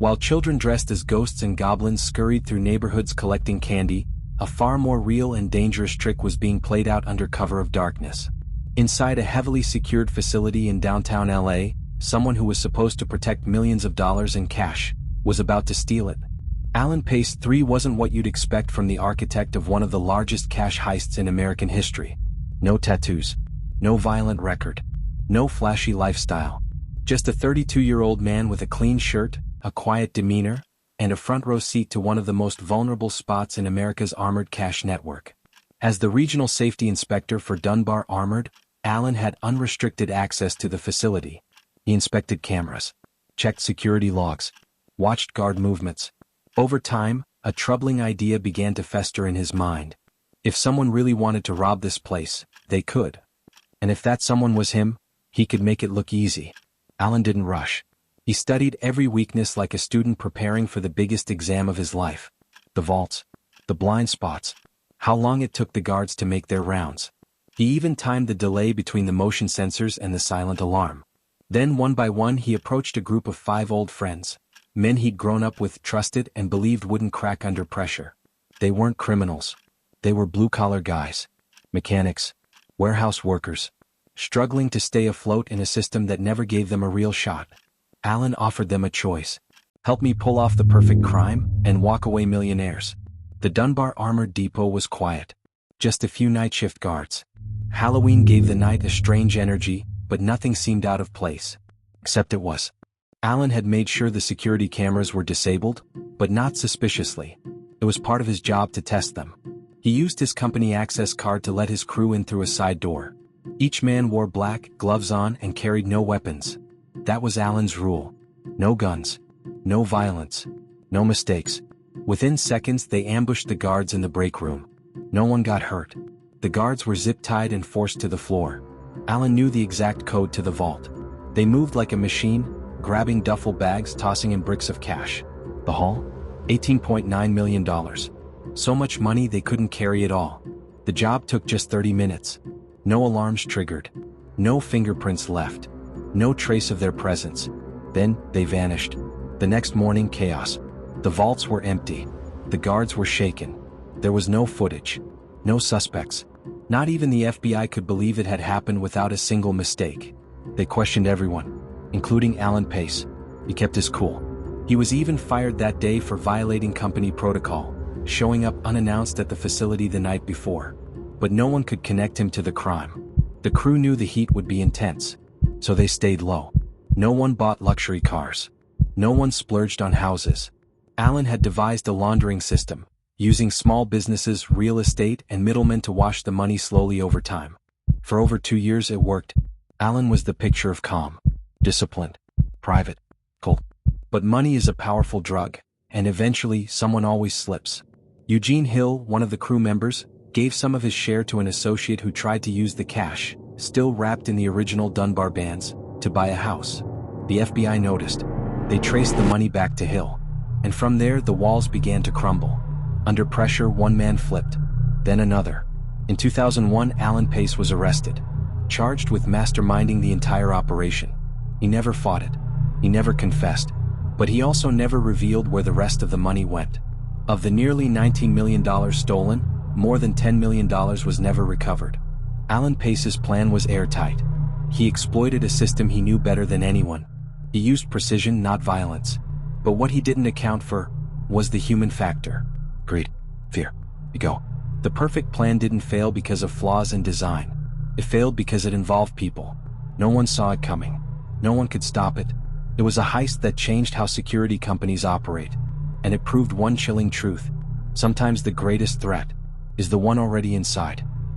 While children dressed as ghosts and goblins scurried through neighborhoods collecting candy, a far more real and dangerous trick was being played out under cover of darkness. Inside a heavily secured facility in downtown LA, someone who was supposed to protect millions of dollars in cash was about to steal it. Alan Pace III wasn't what you'd expect from the architect of one of the largest cash heists in American history. No tattoos, no violent record, no flashy lifestyle. Just a 32-year-old man with a clean shirt, a quiet demeanor, and a front-row seat to one of the most vulnerable spots in America's armored cash network. As the regional safety inspector for Dunbar Armored, Alan had unrestricted access to the facility. He inspected cameras, checked security logs, watched guard movements. Over time, a troubling idea began to fester in his mind. If someone really wanted to rob this place, they could. And if that someone was him, he could make it look easy. Alan didn't rush. He studied every weakness like a student preparing for the biggest exam of his life. The vaults, the blind spots, how long it took the guards to make their rounds. He even timed the delay between the motion sensors and the silent alarm. Then one by one he approached a group of 5 old friends. Men he'd grown up with, trusted, and believed wouldn't crack under pressure. They weren't criminals. They were blue-collar guys. Mechanics. Warehouse workers. Struggling to stay afloat in a system that never gave them a real shot. Alan offered them a choice. Help me pull off the perfect crime, and walk away millionaires. The Dunbar Armored Depot was quiet. Just a few night shift guards. Halloween gave the night a strange energy, but nothing seemed out of place. Except it was. Alan had made sure the security cameras were disabled, but not suspiciously. It was part of his job to test them. He used his company access card to let his crew in through a side door. Each man wore black, gloves on, and carried no weapons. That was Alan's rule. No guns. No violence. No mistakes. Within seconds they ambushed the guards in the break room. No one got hurt. The guards were zip-tied and forced to the floor. Alan knew the exact code to the vault. They moved like a machine, grabbing duffel bags, tossing in bricks of cash. The haul? $18.9 million. So much money they couldn't carry it all. The job took just 30 minutes. No alarms triggered. No fingerprints left. No trace of their presence. Then, they vanished. The next morning, chaos. The vaults were empty. The guards were shaken. There was no footage. No suspects. Not even the FBI could believe it had happened without a single mistake. They questioned everyone, including Alan Pace. He kept his cool. He was even fired that day for violating company protocol, showing up unannounced at the facility the night before. But no one could connect him to the crime. The crew knew the heat would be intense, so they stayed low. No one bought luxury cars. No one splurged on houses. Alan had devised a laundering system, using small businesses, real estate, and middlemen to wash the money slowly over time. For over 2 years it worked. Alan was the picture of calm, disciplined, private, cold. But money is a powerful drug, and eventually someone always slips. Eugene Hill, one of the crew members, gave some of his share to an associate who tried to use the cash, still wrapped in the original Dunbar bands, to buy a house. The FBI noticed. They traced the money back to Hill. And from there the walls began to crumble. Under pressure, one man flipped, then another. In 2001, Alan Pace was arrested, charged with masterminding the entire operation. He never fought it. He never confessed. But he also never revealed where the rest of the money went. Of the nearly $19 million stolen, more than $10 million was never recovered. Alan Pace's plan was airtight. He exploited a system he knew better than anyone. He used precision, not violence. But what he didn't account for was the human factor. Greed, fear, ego. The perfect plan didn't fail because of flaws in design. It failed because it involved people. No one saw it coming. No one could stop it. It was a heist that changed how security companies operate. And it proved one chilling truth. Sometimes the greatest threat is the one already inside.